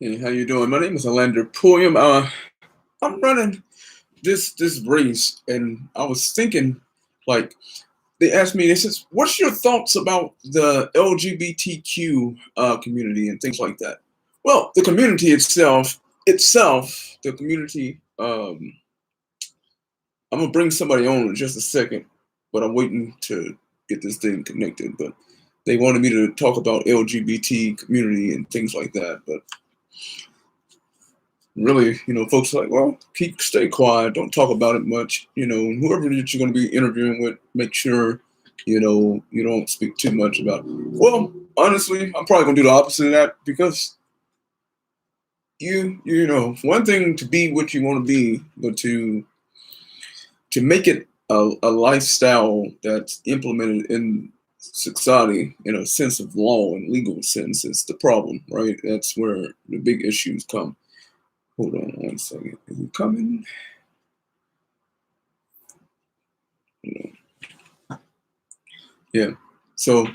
Hey, how you doing? My name is Alander Pulliam. I'm running this race, and I was thinking, like, they asked me, they says, "What's your thoughts about the LGBTQ community and things like that?" Well, the community itself, the community. I'm gonna bring somebody on in just a second, but I'm waiting to get this thing connected. But they wanted me to talk about LGBT community and things like that, but really, folks are like, well, stay quiet, don't talk about it much. And whoever that you're going to be interviewing with, make sure, you don't speak too much about it. Well, honestly, I'm probably going to do the opposite of that because one thing to be what you want to be, but to make it a lifestyle that's implemented in society in a sense of law and legal sense is the problem, right? That's where the big issues come. Hold on one second. Is he coming? Yeah. So,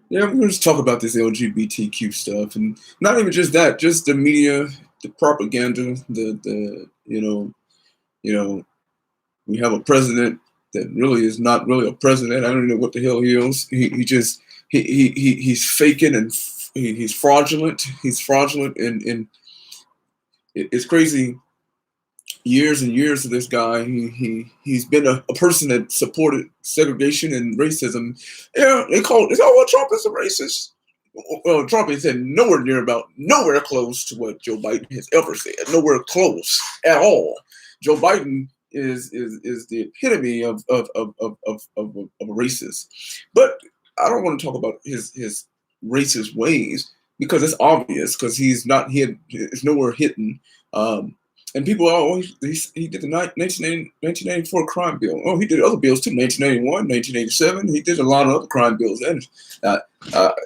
yeah, we're going to talk about this LGBTQ stuff, and not even just that, just the media, the propaganda, you know, we have a president that really is not really a president. I don't know what the hell he is. He's faking and he's fraudulent. He's fraudulent, and it's crazy. Years and years of this guy. He's been a person that supported segregation and racism. Yeah, it's well, Trump is a racist. Well, Trump has said nowhere close to what Joe Biden has ever said. Nowhere close at all. Joe Biden is the epitome of a racist. But I don't want to talk about his racist ways because it's obvious because it's nowhere hidden. And people are always, he did the 1994 crime bill. Oh, he did other bills too, 1981, 1987. He did a lot of other crime bills. And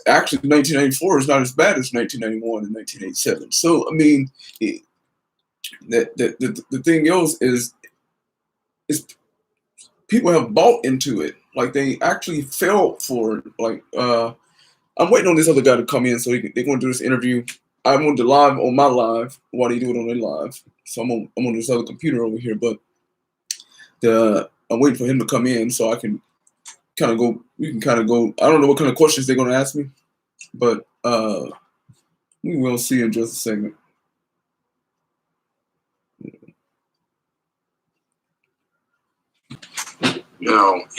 actually, 1994 is not as bad as 1991 and 1987. So, I mean, the thing is people have bought into it. Like, they actually fell for it. Like, I'm waiting on this other guy to come in so they're going to do this interview. I'm on the live on my live while they do it on their live. So I'm on this other computer over here, but I'm waiting for him to come in so I can kind of go. We can kind of go. I don't know what kind of questions they're going to ask me, but we will see in just a second.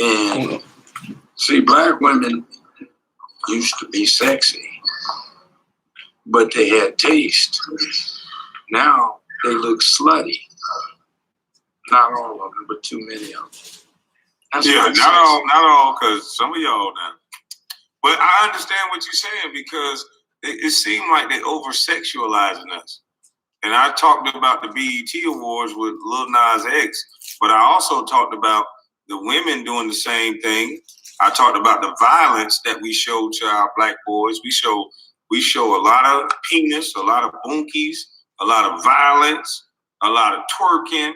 And see, black women used to be sexy, but they had taste. Now they look slutty. Not all of them, but too many of them. Not all, because some of y'all now. But I understand what you're saying because it seemed like they over-sexualizing us. And I talked about the BET Awards with Lil Nas X, but I also talked about the women doing the same thing. I talked about the violence that we show to our black boys. We show a lot of penis, a lot of bunkies, a lot of violence, a lot of twerking,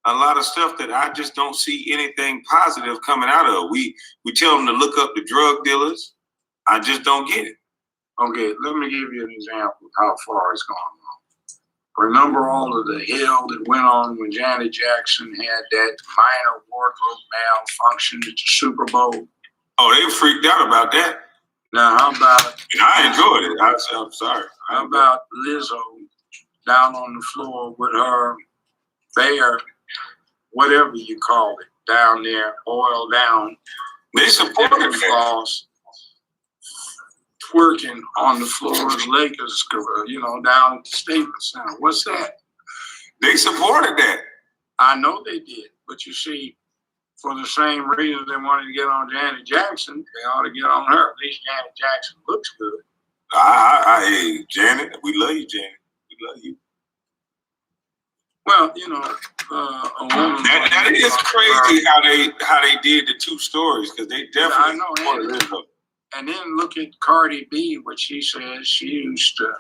a lot of stuff that I just don't see anything positive coming out of. We tell them to look up the drug dealers. I just don't get it. Okay, let me give you an example of how far it's gone on. Remember all of the hell that went on when Janet Jackson had that minor wardrobe malfunction at the Super Bowl? Oh, they freaked out about that. Now, how about... And I enjoyed it. I'm sorry. How about Lizzo down on the floor with her bare, whatever you call it, down there, oil down. They supported floss, twerking on the floor of the Lakers, down at the Staples Center. What's that? They supported that. I know they did, but you see, for the same reason they wanted to get on Janet Jackson, they ought to get on her. At least Janet Jackson looks good. Hey, Janet, we love you, Janet. We love you. Well, a woman. That is crazy how they did the two stories because they definitely. I know. And then look at Cardi B, what she says she used to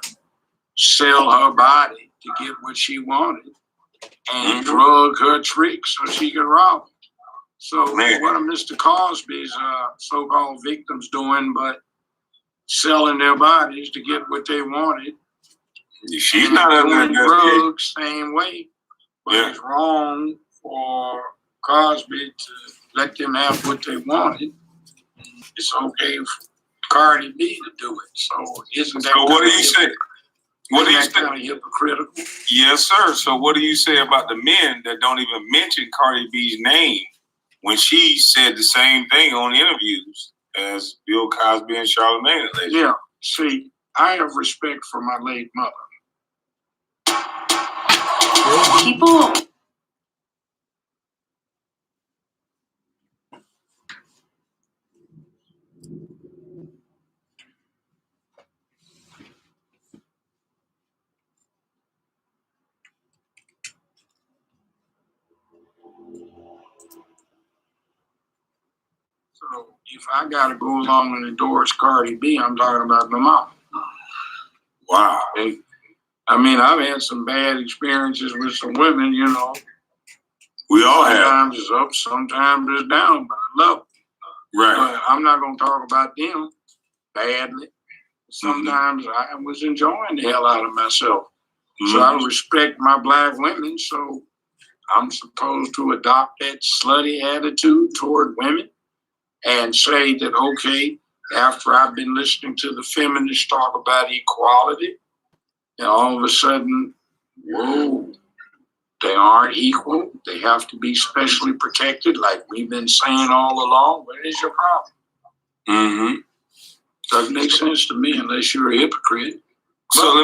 sell her body to get what she wanted and drug her tricks so she could rob them. So what are Mr. Cosby's so-called victims doing but selling their bodies to get what they wanted She's not under investigation. Drugs, same way. But it's wrong for Cosby to let them have what they wanted. It's okay for Cardi B to do it. So isn't that? So what do you say? What do you say? Kind of hypocritical? Yes, sir. So what do you say about the men that don't even mention Cardi B's name when she said the same thing on interviews as Bill Cosby and Charlamagne? Yeah. See, I have respect for my late mother. People. So if I got to go along and endorse Cardi B, I'm talking about my mom. Wow. I mean, I've had some bad experiences with some women, you know. We all have. Sometimes it's up, sometimes it's down, but I love them. Right. But I'm not going to talk about them badly. Sometimes I was enjoying the hell out of myself. So I respect my black women, so I'm supposed to adopt that slutty attitude toward women and say that, okay, after I've been listening to the feminists talk about equality, and all of a sudden, whoa, they aren't equal. They have to be specially protected, like we've been saying all along. What is your problem? Doesn't make sense to me unless you're a hypocrite. So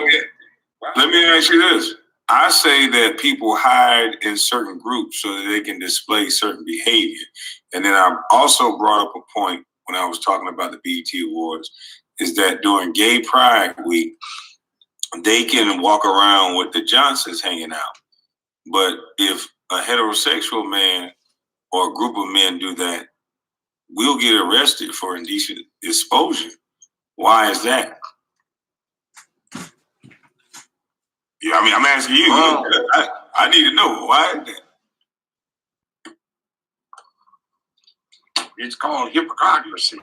let me ask you this. I say that people hide in certain groups so that they can display certain behavior. And then I also brought up a point when I was talking about the BET Awards, is that during Gay Pride Week, they can walk around with the Johnsons hanging out. But if a heterosexual man or a group of men do that, we'll get arrested for indecent exposure. Why is that? Yeah, I mean, I'm asking you. I need to know. Why is that? It's called hypocrisy.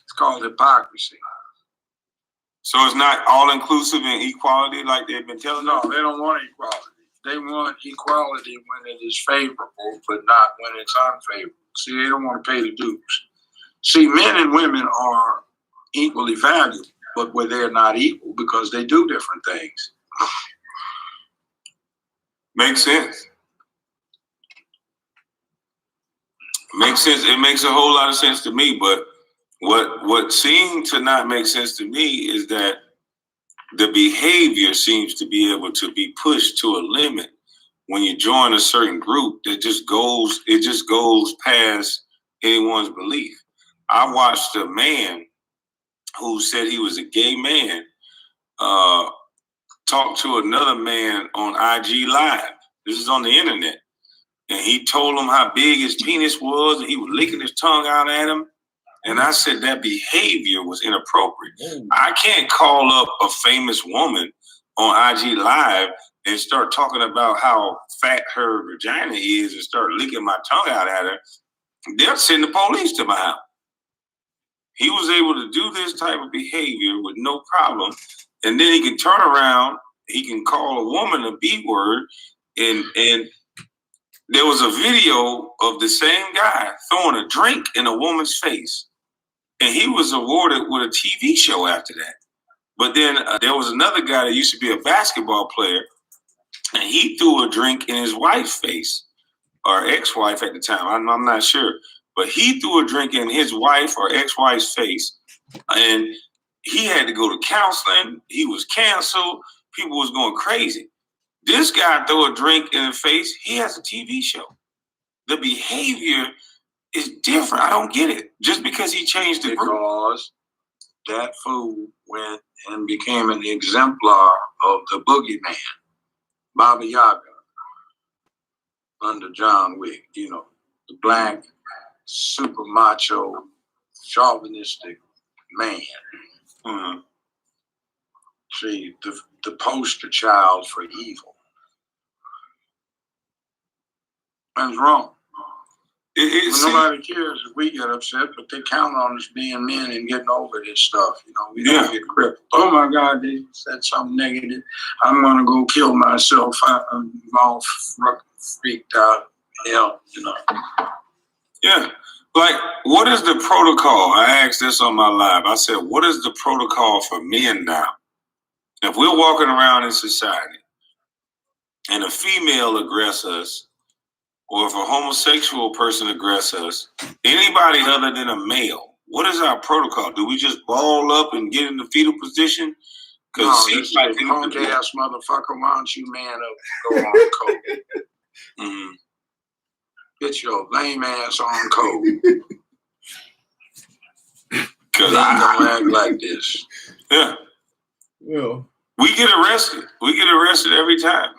It's called hypocrisy. So it's not all-inclusive in equality like they've been telling us? No, they don't want equality. They want equality when it is favorable, but not when it's unfavorable. See, they don't want to pay the dues. See, men and women are equally valued, but where they're not equal because they do different things. Makes sense. Makes sense. It makes a whole lot of sense to me, but what seemed to not make sense to me is that the behavior seems to be able to be pushed to a limit when you join a certain group that just goes past anyone's belief. I watched a man who said he was a gay man talk to another man on IG Live. This is on the internet. And he told him how big his penis was, and he was licking his tongue out at him. And I said that behavior was inappropriate. I can't call up a famous woman on IG Live and start talking about how fat her vagina is and start licking my tongue out at her. They'll send the police to my house. He was able to do this type of behavior with no problem. And then he can turn around, he can call a woman a B word, and there was a video of the same guy throwing a drink in a woman's face. And he was awarded with a TV show after that. But then there was another guy that used to be a basketball player, and he threw a drink in his wife's face, or ex-wife at the time. I'm not sure. But he threw a drink in his wife or ex-wife's face, and he had to go to counseling. He was canceled. People was going crazy. This guy threw a drink in the face. He has a TV show. The behavior is different. I don't get it. Just because he changed the group. Because that fool went and became an exemplar of the boogeyman, Baba Yaga, under John Wick. You know, the black, super macho, chauvinistic man. Mm-hmm. See, the poster child for evil. That's wrong. Nobody cares if we get upset, but they count on us being men and getting over this stuff. You know, we don't get crippled. Oh my God, they said something negative. I'm gonna go kill myself. I'm all freaked out. Hell, you know. Yeah. Like, what is the protocol? I asked this on my live. I said, what is the protocol for men now? If we're walking around in society and a female aggress us, or if a homosexual person aggress us, anybody other than a male, what is our protocol? Do we just ball up and get in the fetal position? No, this is a punk ass motherfucker. Why don't you man up and go on code? Mm-hmm. Get your lame ass on code. Because I don't act like this. Yeah. Well, we get arrested. We get arrested every time.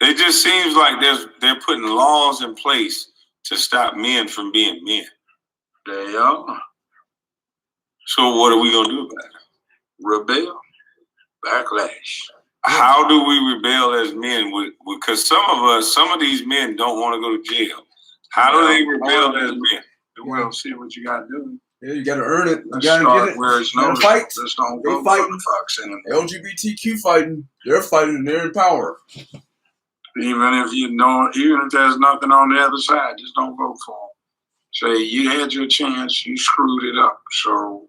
It just seems like they're putting laws in place to stop men from being men. They are. So what are we gonna do about it? Rebel. Backlash. How do we rebel as men? Because some of these men don't want to go to jail. How do they rebel as men? Well, see what you got to do. Yeah, you got to earn it. You got to get it. Where it's no fight. Just don't they vote fighting. for the fucks anymore. LGBTQ fighting. They're fighting and they're in power. Even if there's nothing on the other side, just don't vote for them. Say you had your chance, you screwed it up. So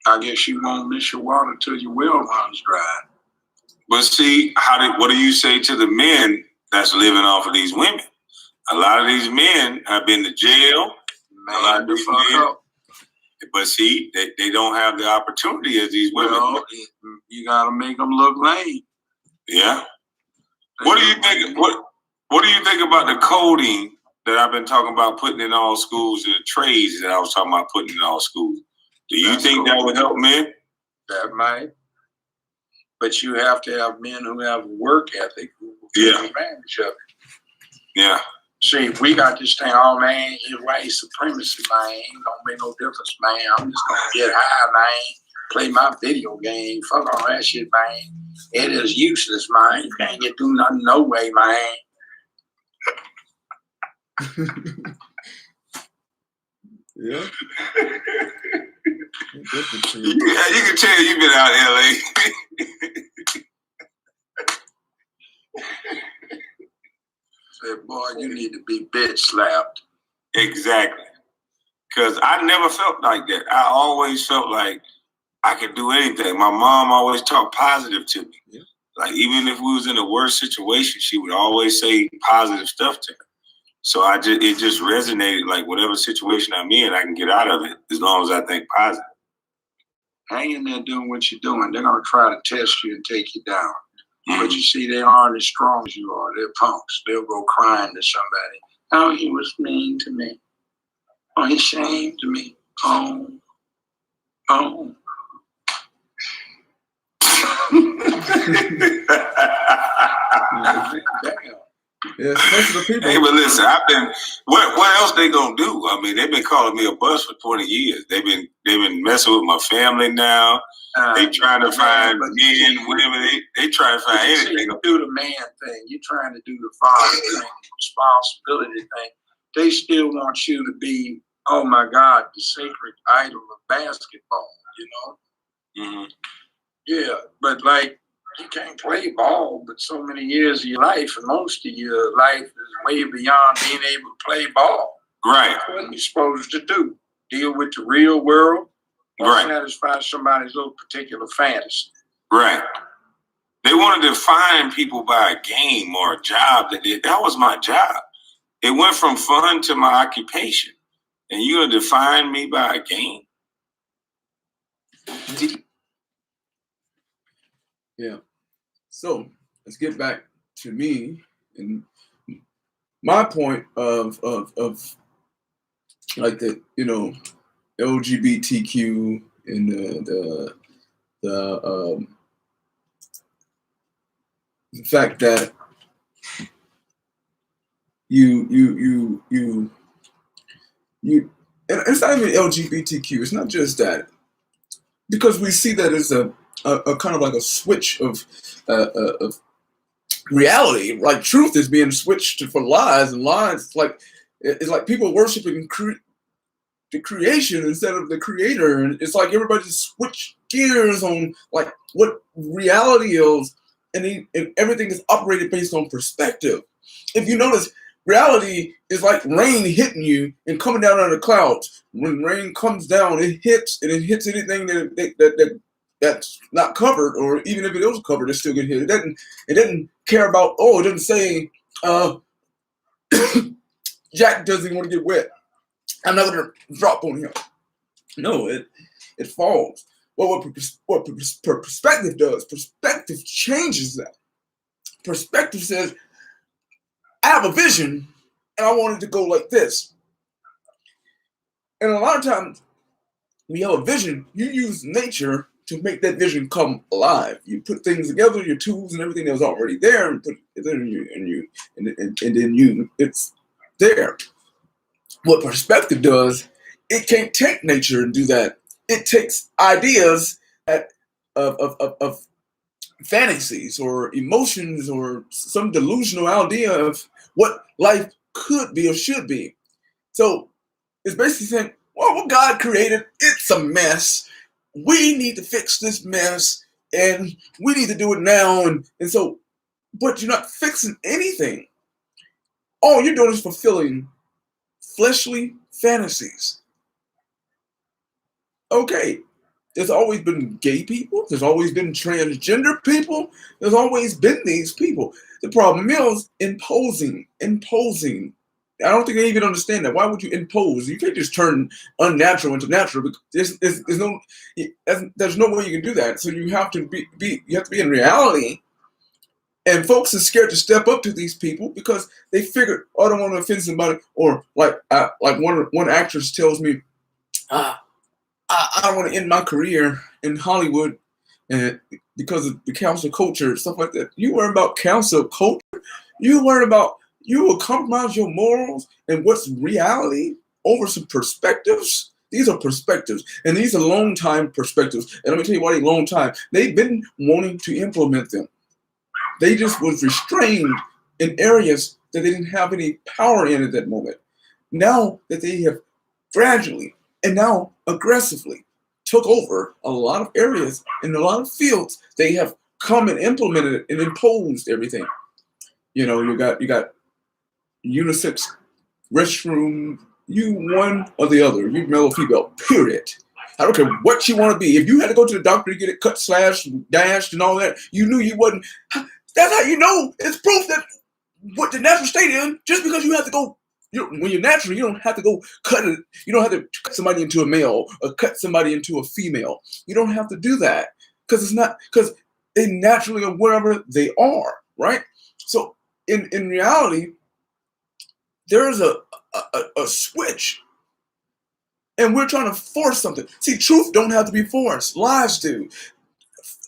I guess you won't miss your water till your well runs dry. But see, what do you say to the men that's living off of these women? A lot of these men have been to jail. Man, the fuck up. But see, they don't have the opportunity as these women. Well, you gotta make them look lame. Yeah. What do you think? What do you think about the coding that I've been talking about putting in all schools and the trades that I was talking about putting in all schools? Do you think that would help men? That might. But you have to have men who have work ethic who will take advantage of it. Yeah. See, if we got this thing, oh man, it's white supremacy, man. Ain't gonna make no difference, man. I'm just gonna get high, man. Play my video game. Fuck all that shit, man. It is useless, man. You can't get through nothing no way, man. Yeah. You can tell you've been out in LA. Say, boy, you need to be bitch slapped. Exactly. Because I never felt like that. I always felt like I could do anything. My mom always talked positive to me. Yeah. Like, even if we was in the worst situation, she would always say positive stuff to me. So it just resonated, like whatever situation I'm in, I can get out of it as long as I think positive. Hang in there doing what you're doing. They're going to try to test you and take you down. Mm-hmm. But you see, they aren't as strong as you are. They're punks. They'll go crying to somebody. Oh, he was mean to me. Oh, he shamed me. Oh. Damn. Yeah, sensitive people. Hey, but listen, what else they gonna do? I mean, they've been calling me a bust for 20 years. They've been messing with my family now. They trying to find men, women. They trying to find anything. You do the man thing. You're trying to do the father thing, responsibility thing. They still want you to be, oh my God, the sacred idol of basketball, you know? Mm-hmm. Yeah, but like, you can't play ball, but so many years of your life, and most of your life is way beyond being able to play ball. Right. What are you supposed to do? Deal with the real world? Or satisfy somebody's little particular fantasy? Right. They want to define people by a game or a job. That was my job. It went from fun to my occupation. And you're going to define me by a game? Yeah. So let's get back to me and my point of like the, you know, LGBTQ and the fact that you and it's not even LGBTQ. It's not just that, because we see that as a kind of like a switch of reality. Like truth is being switched for lies, and lies like It's like people worshiping the creation instead of the creator, and it's like everybody just switch gears on like what reality is, and everything is operated based on perspective. If you notice, reality is like rain hitting you and coming down out of the clouds. When rain comes down, it hits and it hits anything that's not covered, or even if it is covered, it still get hit. It doesn't care about. Oh, it doesn't say Jack doesn't want to get wet. I'm not gonna drop on him. No, it falls. Well, what perspective does? Perspective changes that. Perspective says, I have a vision, and I want it to go like this. And a lot of times, when you have a vision, you use nature to make that vision come alive. You put things together, your tools and everything that was already there, and put it in you, it's there. What perspective does, it can't take nature and do that. It takes ideas of fantasies or emotions or some delusional idea of what life could be or should be. So it's basically saying, well, what God created, it's a mess. We need to fix this mess, and we need to do it now. And so, but you're not fixing anything. All you're doing is fulfilling fleshly fantasies. Okay, there's always been gay people. There's always been transgender people. There's always been these people. The problem is imposing. I don't think they even understand that. Why would you impose? You can't just turn unnatural into natural. There's no way you can do that. So you have to be in reality. And folks are scared to step up to these people because they figure, oh, I don't want to offend somebody. Or like one actress tells me, I don't want to end my career in Hollywood because of the cancel culture, stuff like that. You worry about cancel culture? You will compromise your morals and what's reality over some perspectives? These are perspectives, and these are long time perspectives. And let me tell you why they're long time. They've been wanting to implement them. They just was restrained in areas that they didn't have any power in at that moment. Now that they have gradually and now aggressively took over a lot of areas in a lot of fields, they have come and implemented it and imposed everything. You know, you got unisex restroom, you one or the other, you male or female, period. I don't care what you want to be. If you had to go to the doctor to get it cut, slashed, dashed, and all that, you knew you wasn't. That's how you know. It's proof that what the natural state in, just because you have to go, when you're natural, you don't have to go cut it. You don't have to cut somebody into a male or cut somebody into a female. You don't have to do that because they naturally are wherever they are, right? So in reality, there's a switch, and we're trying to force something. See, truth don't have to be forced. Lies do.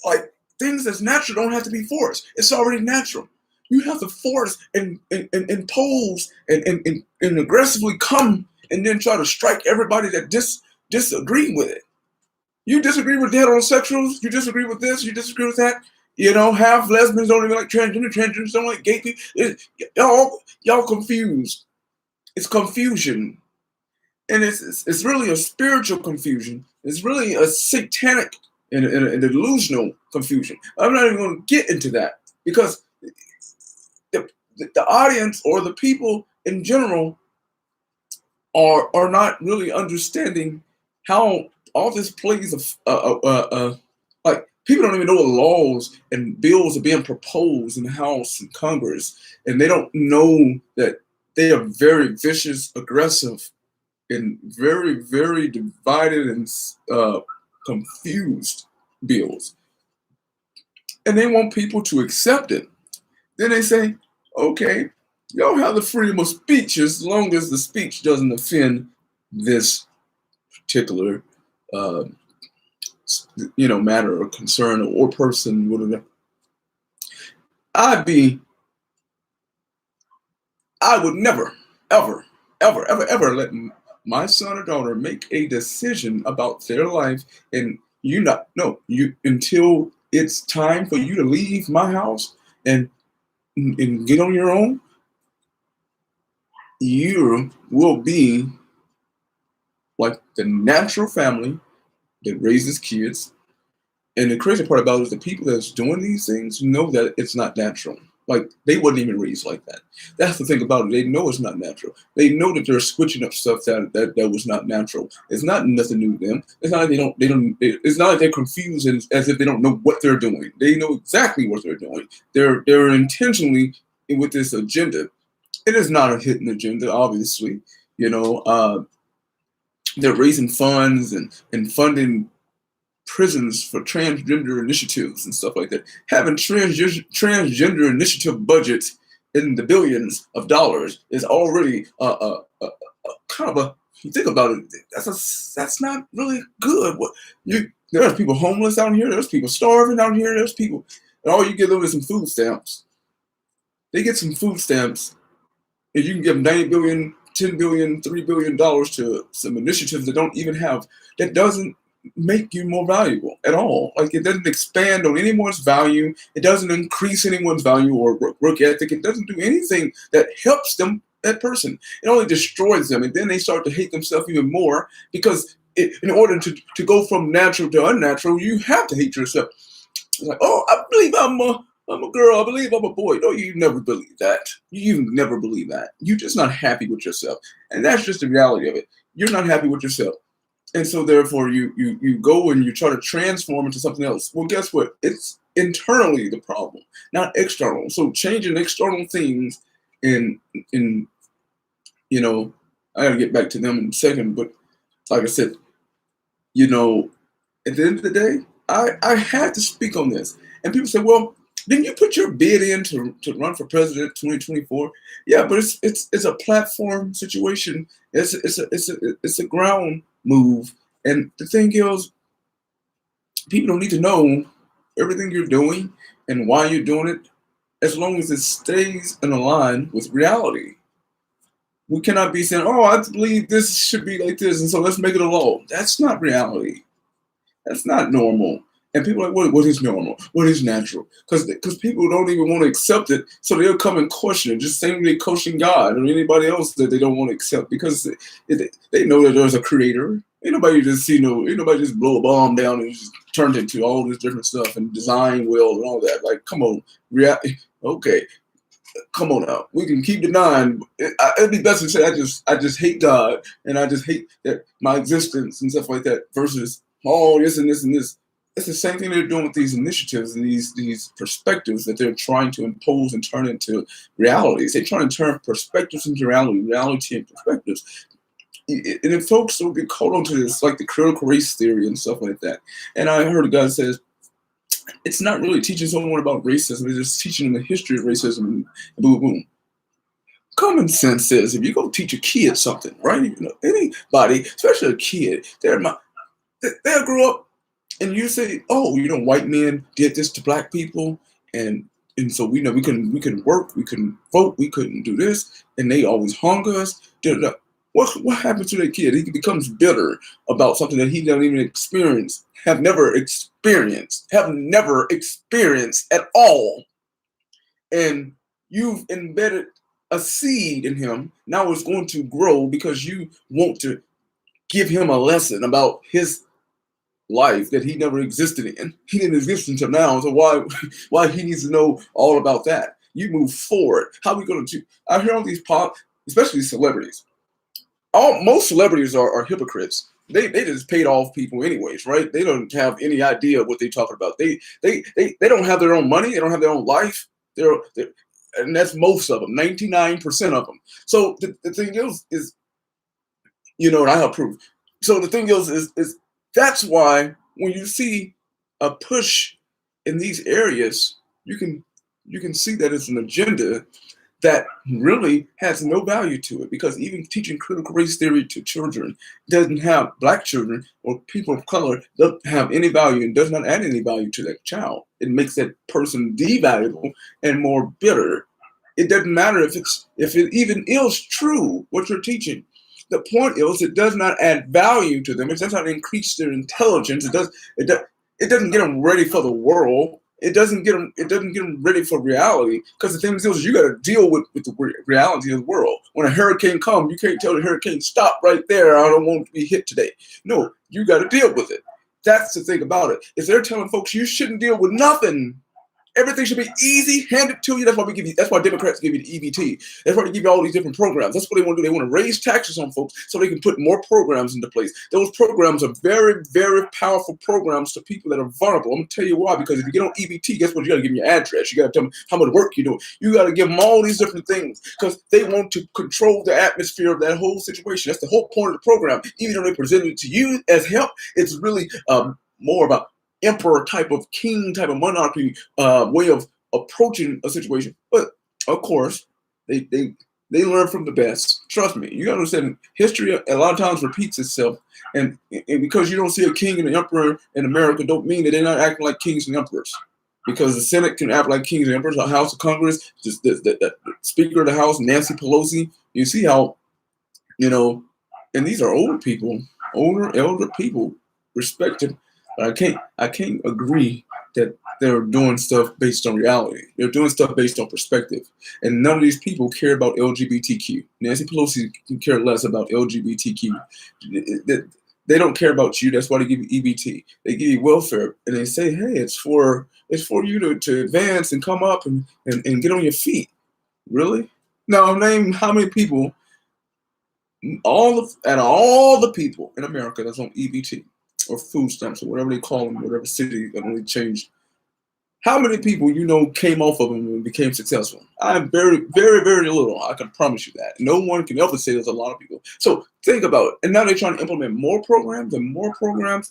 Like things that's natural don't have to be forced. It's already natural. You have to force and impose and aggressively come and then try to strike everybody that disagree with it. You disagree with heterosexuals. You disagree with this. You disagree with that. You know, half lesbians don't even like transgender. Transgenders don't like gay people. Y'all confused. It's confusion, and it's really a spiritual confusion. It's really a satanic and a delusional confusion. I'm not even going to get into that because the audience or the people in general are not really understanding how all this plays like people don't even know what laws and bills are being proposed in the House and Congress, and they don't know that they are very vicious, aggressive, and very, very divided and confused bills. And they want people to accept it. Then they say, okay, y'all have the freedom of speech as long as the speech doesn't offend this particular matter or concern or person, whatever. I would never, ever let my son or daughter make a decision about their life and until it's time for you to leave my house and get on your own. you will be like the natural family that raises kids. And the crazy part about it is the people that's doing these things know that it's not natural. Like they wasn't even raised like that. That's the thing about it. They know it's not natural. They know that they're switching up stuff that was not natural. It's not nothing new to them. It's not like it's not like they're confused as if they don't know what they're doing. They know exactly what they're doing. They're intentionally with this agenda. It is not a hidden agenda, obviously. You know, they're raising funds and funding prisons for transgender initiatives and stuff like that. Having transgender initiative budgets in the billions of dollars is already kind of a. You think about it, that's not really good. There's people homeless out here. There's people starving out here. There's people, and all you give them is some food stamps. They get some food stamps, and you can give them 90 billion, 10 billion, $3 billion to some initiatives that don't even have, that doesn't make you more valuable at all. Like it doesn't expand on anyone's value. It doesn't increase anyone's value or work ethic. It doesn't do anything that helps them, that person. It only destroys them. And then they start to hate themselves even more because in order to go from natural to unnatural, you have to hate yourself. It's like, oh, I believe I'm a girl. I believe I'm a boy. No, you never believe that. You never believe that. You're just not happy with yourself. And that's just the reality of it. You're not happy with yourself. And so therefore you go and you try to transform into something else. Well, guess what? It's internally the problem, not external. So changing external things in you know, I gotta get back to them in a second, but like I said, you know, at the end of the day, I had to speak on this. And people say, well, didn't you put your bid in to run for president 2024? Yeah, but it's a platform situation. It's a ground move. And the thing is, people don't need to know everything you're doing and why you're doing it, as long as it stays in line with reality. We cannot be saying, oh, I believe this should be like this, and so let's make it a law. That's not reality. That's not normal. And people are like, what is normal? What is natural? Because people don't even want to accept it, so they'll come and question it. Just same way they question God or anybody else that they don't want to accept because they know that there's a creator. Ain't nobody just blow a bomb down and just turn it into all this different stuff and design well and all that. Like, come on, okay, come on now. We can keep denying. It'd be best to say I just hate God and I just hate that my existence and stuff like that versus all this and this and this. It's the same thing they're doing with these initiatives and these perspectives that they're trying to impose and turn into realities. They're trying to turn perspectives into reality and perspectives. And if folks don't get caught onto this, like the critical race theory and stuff like that. And I heard a guy says, it's not really teaching someone about racism, it's just teaching them the history of racism and boom, boom. Common sense says if you go teach a kid something, right? You know, anybody, especially a kid, they'll grow up and you say, oh, you know, white men did this to black people, and so we know we couldn't work, we couldn't vote, we couldn't do this, and they always hung us. What happens to that kid? He becomes bitter about something that he doesn't even experience, have never experienced at all. And you've embedded a seed in him. Now it's going to grow because you want to give him a lesson about his life that he never existed in. He didn't exist until now. So why he needs to know all about that? You move forward. How are we going to do? I hear all these especially celebrities. Most celebrities are hypocrites. They just paid off people anyways, right? They don't have any idea what they're talking about. They don't have their own money. They don't have their own life. And that's most of them, 99% of them. So the thing is, you know, and I have proof. So the thing is that's why when you see a push in these areas, you can see that it's an agenda that really has no value to it, because even teaching critical race theory to children doesn't have, black children or people of color doesn't have any value and does not add any value to that child. It makes that person devaluable and more bitter. It doesn't matter if it even is true what you're teaching. The point is it does not add value to them. It does not increase their intelligence. It doesn't get them ready for the world. it doesn't get them ready for reality. Because the thing is, you got to deal with the reality of the world. When a hurricane comes, you can't tell the hurricane, stop right there, I don't want to be hit today. No, you got to deal with it. That's the thing about it. If they're telling folks you shouldn't deal with nothing, everything should be easy, handed to you. That's why Democrats give you the EBT. That's why they give you all these different programs. That's what they want to do. They want to raise taxes on folks so they can put more programs into place. Those programs are very, very powerful programs to people that are vulnerable. I'm going to tell you why. Because if you get on EBT, guess what? You got to give them your address. You got to tell them how much work you're doing. You got to give them all these different things because they want to control the atmosphere of that whole situation. That's the whole point of the program. Even though they presented it to you as help, it's really more about emperor type of king type of monarchy way of approaching a situation. But of course, they learn from the best. Trust me, you gotta understand history a lot of times repeats itself. And because you don't see a king and an emperor in America don't mean that they're not acting like kings and emperors. Because the Senate can act like kings and emperors, the House of Congress, just the Speaker of the House, Nancy Pelosi. You see how, and these are older people, elder people, respected. But I can't agree that they're doing stuff based on reality. They're doing stuff based on perspective. And none of these people care about LGBTQ. Nancy Pelosi can care less about LGBTQ. They don't care about you. That's why they give you EBT. They give you welfare. And they say, hey, it's for you to advance and come up and get on your feet. Really? Now, name how many people, all the people in America that's on EBT. Or food stamps, or whatever they call them, whatever city that only changed. How many people came off of them and became successful? I'm very, very, very little. I can promise you that. No one can ever say there's a lot of people. So think about it. And now they're trying to implement more programs,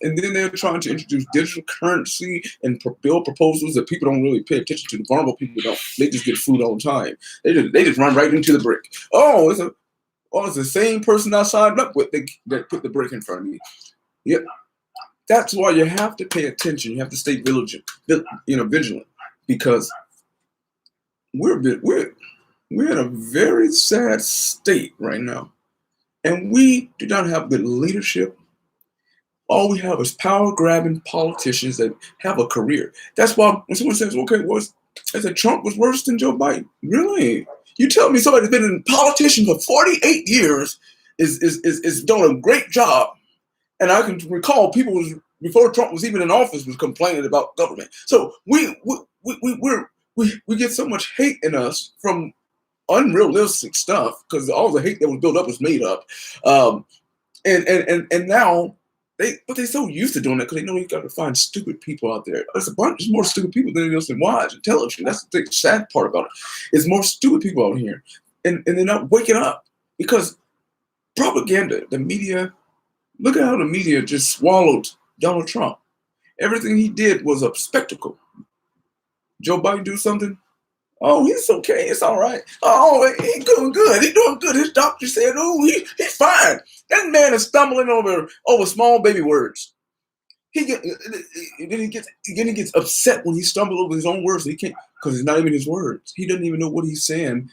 and then they're trying to introduce digital currency and build proposals that people don't really pay attention to. The vulnerable people don't. They just get food all the time. They just run right into the brick. It's the same person I signed up with that put the brick in front of me. Yep. That's why you have to pay attention. You have to stay vigilant, because we're in a very sad state right now, and we do not have good leadership. All we have is power-grabbing politicians that have a career. That's why when someone says, "Okay, I said Trump was worse than Joe Biden," really? You tell me somebody that's been in politician for 48 years is doing a great job. And I can recall people before Trump was even in office was complaining about government. So we get so much hate in us from unrealistic stuff because all the hate that was built up was made up. And now they're so used to doing that because they know you got to find stupid people out there. There's more stupid people than there is wise, intelligent. That's the sad part about it. It's more stupid people out here, and they're not waking up because propaganda, the media. Look at how the media just swallowed Donald Trump. Everything he did was a spectacle. Joe Biden do something? Oh, he's okay. It's all right. Oh, he's doing good. He's doing good. His doctor said, oh, he's fine. That man is stumbling over small baby words. Then he gets upset when he stumbles over his own words. He can't, because it's not even his words. He doesn't even know what he's saying.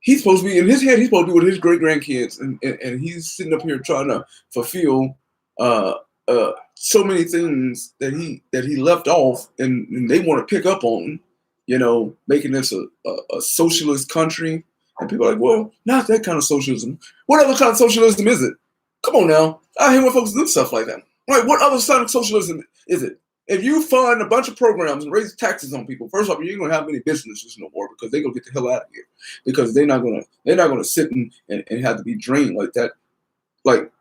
He's supposed to be in his head. He's supposed to be with his great grandkids, and he's sitting up here trying to fulfill so many things that he left off, and they want to pick up on, making this a socialist country. And people are like, well, not that kind of socialism. What other kind of socialism is it? Come on now, I hear when folks do stuff like that. Right? What other kind of socialism is it? If you fund a bunch of programs and raise taxes on people, first off, you ain't gonna have many businesses no more because they're gonna get the hell out of here. Because they're not gonna sit and have to be drained like that. Like,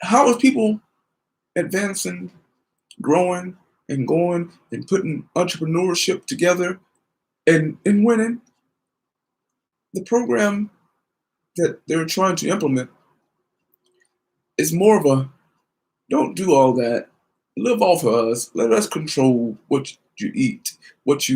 how is people advancing, growing, and going and putting entrepreneurship together and winning? The program that they're trying to implement is more of a don't do all that. Live off of us. Let us control what you eat,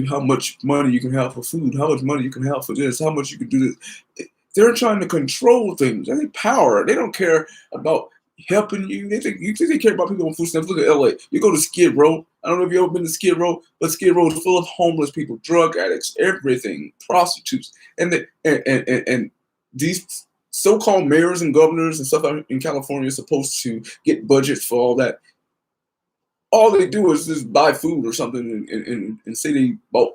how much money you can have for food, how much money you can have for this, how much you can do this. They're trying to control things. They need power. They don't care about helping you. You think they care about people on food stamps? Look at LA. You go to Skid Row. I don't know if you've ever been to Skid Row, but Skid Row is full of homeless people, drug addicts, everything, prostitutes, and these so-called mayors and governors and stuff in California are supposed to get budgets for all that. all they do is just buy food or something and say they bought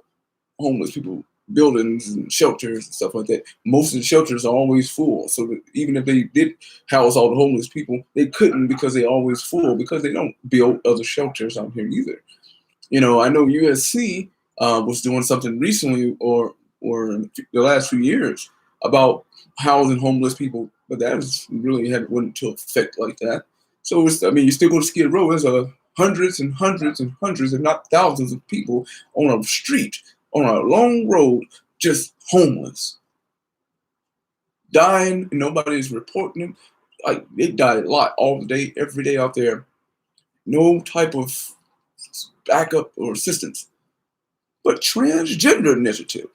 homeless people buildings and shelters and stuff like that. Most of the shelters are always full. So that even if they did house all the homeless people, they couldn't because they're always full because they don't build other shelters out here either. I know USC was doing something recently or in the last few years about housing homeless people, but that was really went into effect like that. So you still go to Skid Row. There's hundreds and hundreds and hundreds, if not thousands, of people on a street on a long road just homeless, dying, and nobody's reporting them. Like they die a lot all day, every day out there. No type of backup or assistance. But transgender initiative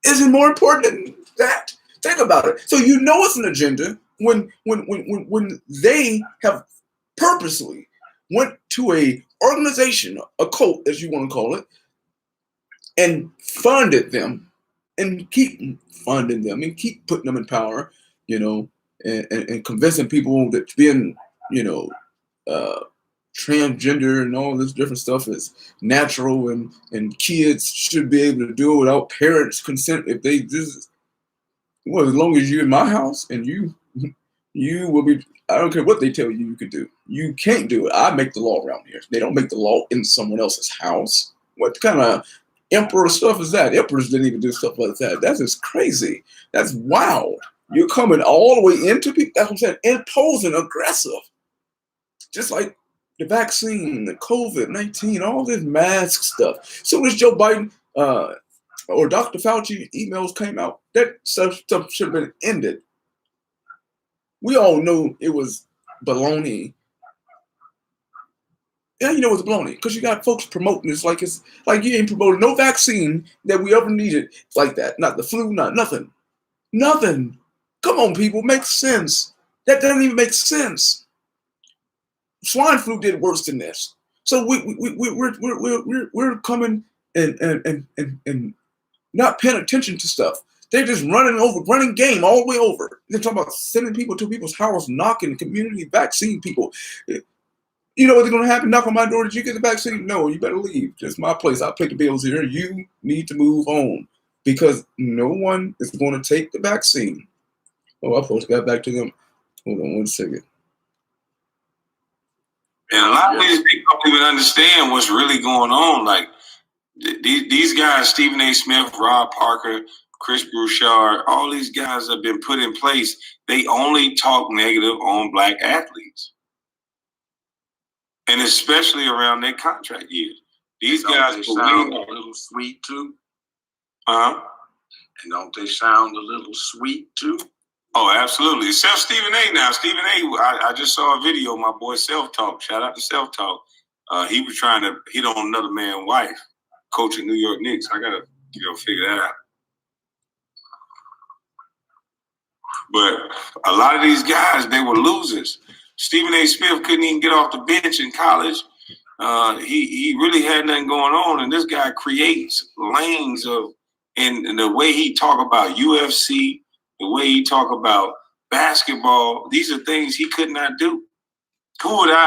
isn't more important than that. Think about it. So it's an agenda when they have purposely went to a organization, a cult, as you want to call it, and funded them and keep funding them and keep putting them in power, and convincing people that being, transgender and all this different stuff is natural and kids should be able to do it without parents' consent if they just, well, as long as you're in my house and you will be, I don't care what they tell you can do. You can't do it. I make the law around here. They don't make the law in someone else's house. What kind of emperor stuff is that? Emperors didn't even do stuff like that. That's just crazy. That's wild. You're coming all the way into people. That's what I'm saying. Imposing, aggressive. Just like the vaccine, the COVID-19, all this mask stuff. As soon as Joe Biden or Dr. Fauci emails came out, that stuff should have been ended. We all know it was baloney. Yeah, you know it's baloney because you got folks promoting this like it's like you ain't promoting no vaccine that we ever needed like that. Not the flu, not nothing. Nothing. Come on, people, make sense. That doesn't even make sense. Swine flu did worse than this. So we're coming and not paying attention to stuff. They're just running game all the way over. They're talking about sending people to people's house, knocking community vaccine people. You know what's going to happen? Knock on my door. Did you get the vaccine? No, you better leave. It's my place. I pay the bills here. You need to move on because no one is going to take the vaccine. Oh, I supposed to get back to them. Hold on 1 second. And a lot of these people don't even understand what's really going on. Like these guys, Stephen A. Smith, Rob Parker, Chris Broussard, all these guys have been put in place. They only talk negative on black athletes. And especially around their contract years. These guys sound a little sweet too. Uh-huh. And don't they sound a little sweet too? Oh, absolutely. Except Stephen A. now. Stephen A., I just saw a video of my boy Self Talk. Shout out to Self Talk. He was trying to hit on another man's wife, coaching New York Knicks. I got to figure that out. But a lot of these guys, they were losers. Stephen A. Smith couldn't even get off the bench in college. He really had nothing going on. And this guy creates lanes of, and the way he talk about UFC, the way he talk about basketball, these are things he could not do. Who would I